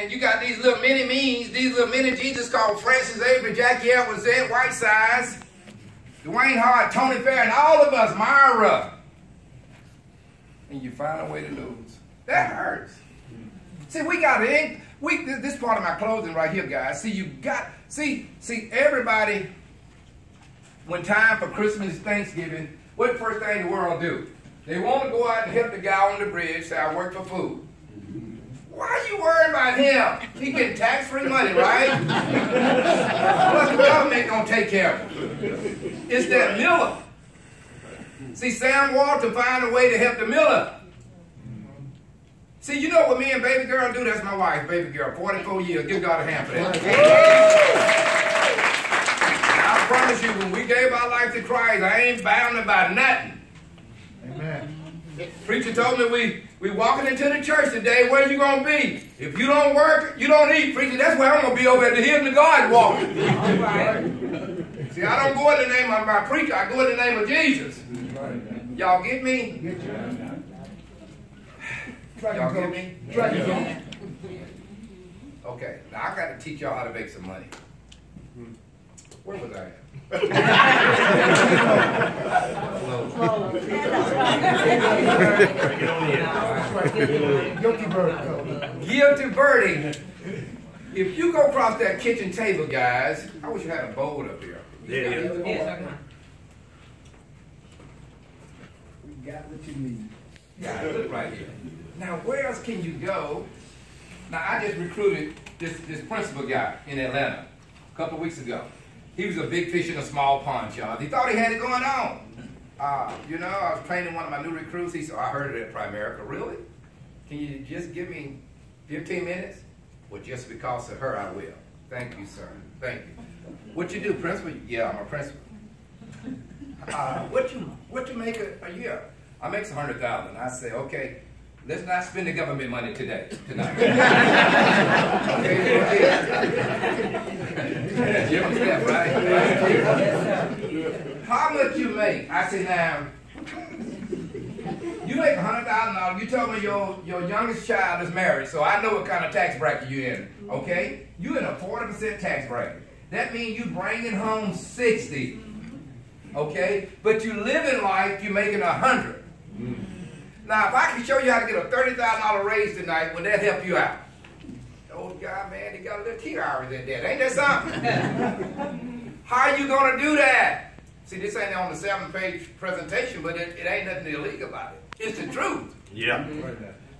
and you got these little mini me's, these little mini Jesus called Francis Avery, Jackie Edwards, Ed Whitesides, Dwayne Hart, Tony Fair, and all of us, Myra. And you find a way to lose. That hurts. See, we got it. This part of my clothing right here, guys. See, see, everybody, when time for Christmas, Thanksgiving, what the first thing the world do? They want to go out and help the guy on the bridge, say, I work for food. Why are you worried about him? He getting tax-free money, right? Plus the government gonna take care of him. It's that Miller. See, Sam Walton find a way to help the Miller. See, you know what me and baby girl do? That's my wife, baby girl, 44 years. Give God a hand for that. I promise you, when we gave our life to Christ, I ain't bound by nothing. Amen. Preacher told me we walking into the church today. Where you gonna be? If you don't work, you don't eat. Preacher, that's where I'm gonna be, over at the Hilton of God walking. All right. See, I don't go in the name of my preacher. I go in the name of Jesus. Y'all get me? Y'all get me? Okay. Now I got to teach y'all how to make some money. Where was I at? Guilty verdict. Guilty verdict. If you go across that kitchen table, guys, I wish you had a bowl up here. Yeah. We got what you need. Yeah, look right here. Now, where else can you go? Now, I just recruited this principal guy in Atlanta a couple of weeks ago. He was a big fish in a small pond, y'all. He thought he had it going on. You know, I was training one of my new recruits. He said, I heard it at Primerica. Really? Can you just give me 15 minutes? Well, just because of her, I will. Thank you, sir. Thank you. What you do, principal? Yeah, I'm a principal. What you make a year? I make $100,000. I say, okay, let's not spend the government money tonight. Okay, you understand, right? How much you make? I say, now, you make $100,000. You tell me your youngest child is married, so I know what kind of tax bracket you're in. Okay, you in a 40% tax bracket. That means you bringing home 60. Okay, but you living like you're making 100. Now, if I can show you how to get a $30,000 raise tonight, would that help you out? The old guy, man, he got a little tear hours in there. Ain't that something? How are you going to do that? See, this ain't on the 7-page presentation, but it ain't nothing illegal about it. It's the truth. Yeah.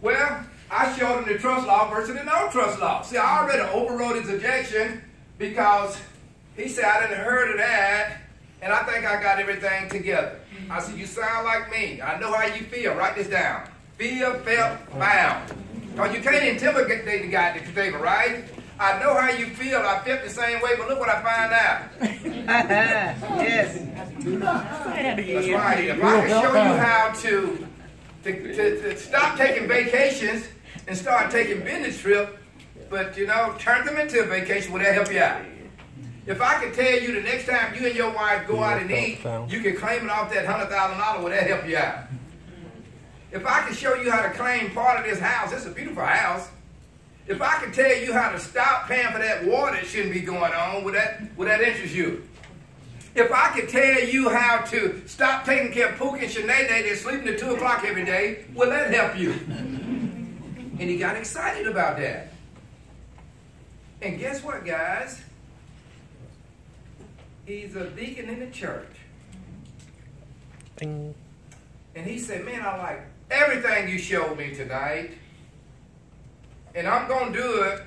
Well, I showed him the trust law versus the no trust law. See, I already overrode his objection because he said, I didn't heard of that, and I think I got everything together. I said, you sound like me. I know how you feel. Write this down. Feel, felt, found. Because you can't intimidate the guy at the table, right? I know how you feel. I felt the same way, but look what I find out. Yes. That's right. If I can show you how to stop taking vacations and start taking business trips, but, you know, turn them into a vacation, will that help you out? If I could tell you the next time you and your wife go out and eat, you can claim it off that $100,000, will that help you out? If I could show you how to claim part of this house, it's a beautiful house. If I could tell you how to stop paying for that water that shouldn't be going on, would that interest you? If I could tell you how to stop taking care of Pookie and Sinead, they're sleeping at 2 o'clock every day, will that help you? And he got excited about that. And guess what, guys? He's a deacon in the church. Ding. And he said, man, I like everything you showed me tonight. And I'm going to do it,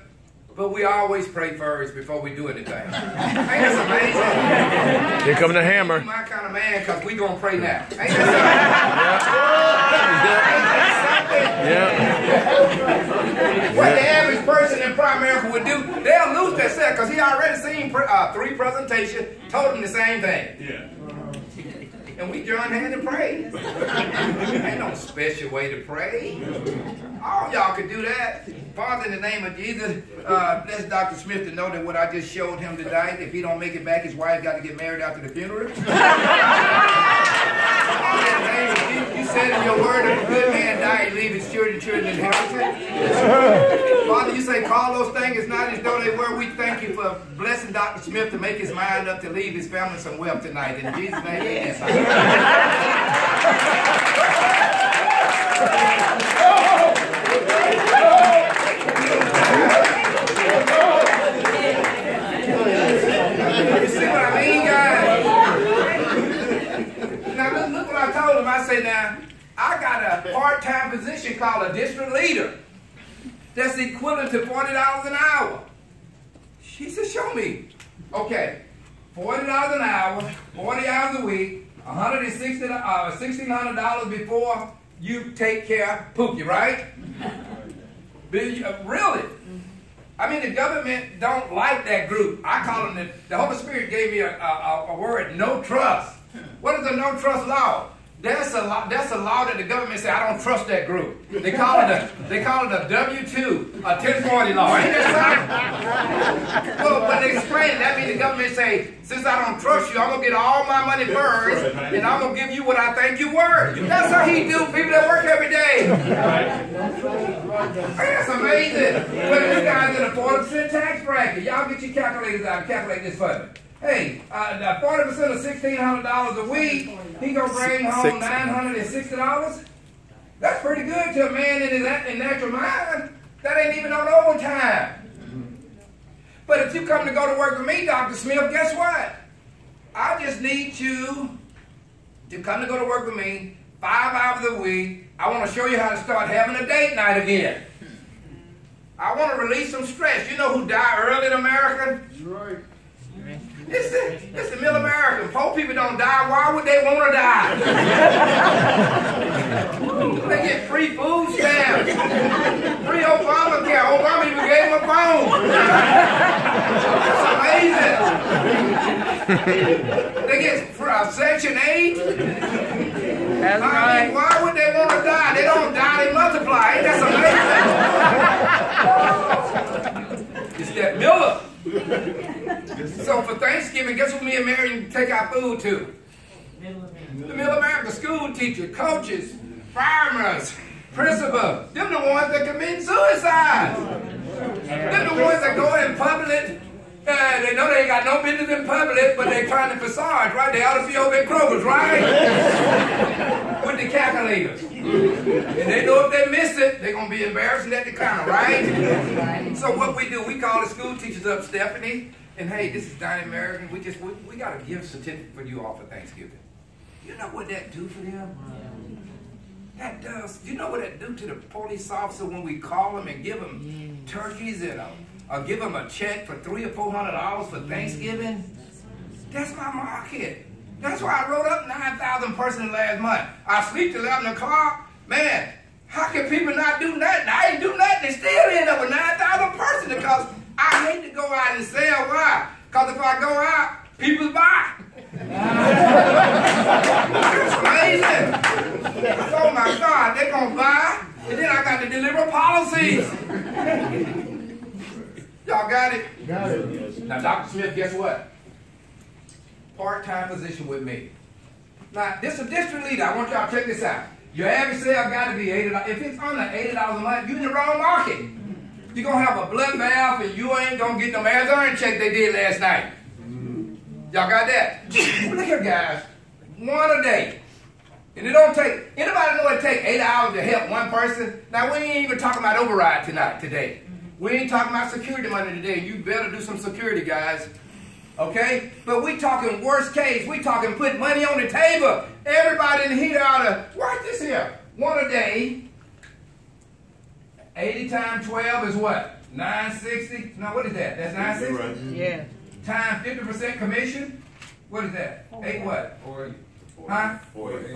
but we always pray first before we do anything. Ain't that amazing? Here comes the hammer. He's my kind of man, because we're going to pray now. Ain't that something? What the average person in Primerica would do, they'll lose themselves, because he already seen 3 presentations, told them the same thing. Yeah. And we join hands and pray. Ain't no special way to pray. All y'all could do that. Father, in the name of Jesus, bless Dr. Smith to know that what I just showed him tonight, if he don't make it back, his wife got to get married after the funeral. You said in your word, if a good man die, he leave his children inheritance. Father, you say call those things as not as though they were. We thank you for blessing Dr. Smith to make his mind up to leave his family some wealth tonight. In Jesus' name, You see what I mean, guys? Now, look what I told him. I say, now, I got a part-time position called a district leader. That's equivalent to $40 an hour. She said, show me. Okay, $40 an hour, 40 hours a week, $160, $1,600 before you take care of Pookie, right? Really? I mean, the government don't like that group. I call them, the Holy Spirit gave me a word, no trust. What is a no trust law? That's a law that the government say, I don't trust that group. They call it a W-2, a 1040 law. Ain't that right? Well, when they explain it, that means the government say, since I don't trust you, I'm going to get all my money first, and I'm going to give you what I think you're worth. That's how he do people that work every day. That's amazing. But this guy's in a 40% tax bracket. Y'all get your calculators out and calculate this for me. Hey, 40% of $1,600 a week, he gonna bring home $960. That's pretty good to a man in his natural mind. That ain't even on overtime. But if you come to go to work with me, Dr. Smith, guess what? I just need you to come to go to work with me 5 hours a week. I want to show you how to start having a date night again. I want to release some stress. You know who died early in America? Right. It's the middle American. Poor people don't die. Why would they want to die? They get free food stamps, free Obamacare. Obama even gave them a phone. That's amazing. They get Section 8. That's right. Why would they want to die? They don't die, they multiply. Ain't that amazing? It's that Miller. So for Thanksgiving, guess what me and Mary take our food to? The Middle America school teachers, coaches, farmers, principals. Them the ones that commit suicide. Them the ones that go in public. They know they ain't got no business in public, but they trying to facade, right? They ought to be over at Kroger's, right? With the calculators. And they know if they miss it, they're going to be embarrassed at the counter, right? So what we do, we call the school teachers up, Stephanie, and hey, this is Donnie American. We got a gift certificate for you all for Thanksgiving. You know what that do for them? That does. You know what that do to the police officer when we call them and give them turkeys and or give them a check for $300 or $400 for Thanksgiving? That's my market. That's why I wrote up 9,000 persons last month. I sleep till 11 o'clock. Man, how can people not do nothing? I ain't do nothing and still end up with 9,000 persons because I hate to go out and sell. Why? Because if I go out, people buy. It's amazing. Oh my God, they're going to buy, and then I got to deliver policies. Y'all got it? Got it. Now, Dr. Smith, guess what? Part-time position with me. Now, this is a district leader. I want y'all to check this out. Your average sale got to be $80. If it's under $80 a month, you're in the wrong market. You're going to have a blood valve, and you ain't going to get no Arizona check they did last night. Y'all got that? Look here, guys. One a day. And it don't take, anybody know it take 8 hours to help one person? Now, we ain't even talking about override today. We ain't talking about security money today. You better do some security, guys. Okay? But we talking worst case. We talking put money on the table. Everybody in here ought to, watch this here. One a day. 80 times 12 is what? 960? No, what is that? That's 960? Yeah. Times 50% commission? What is that? 8 what? 40. Huh? 40.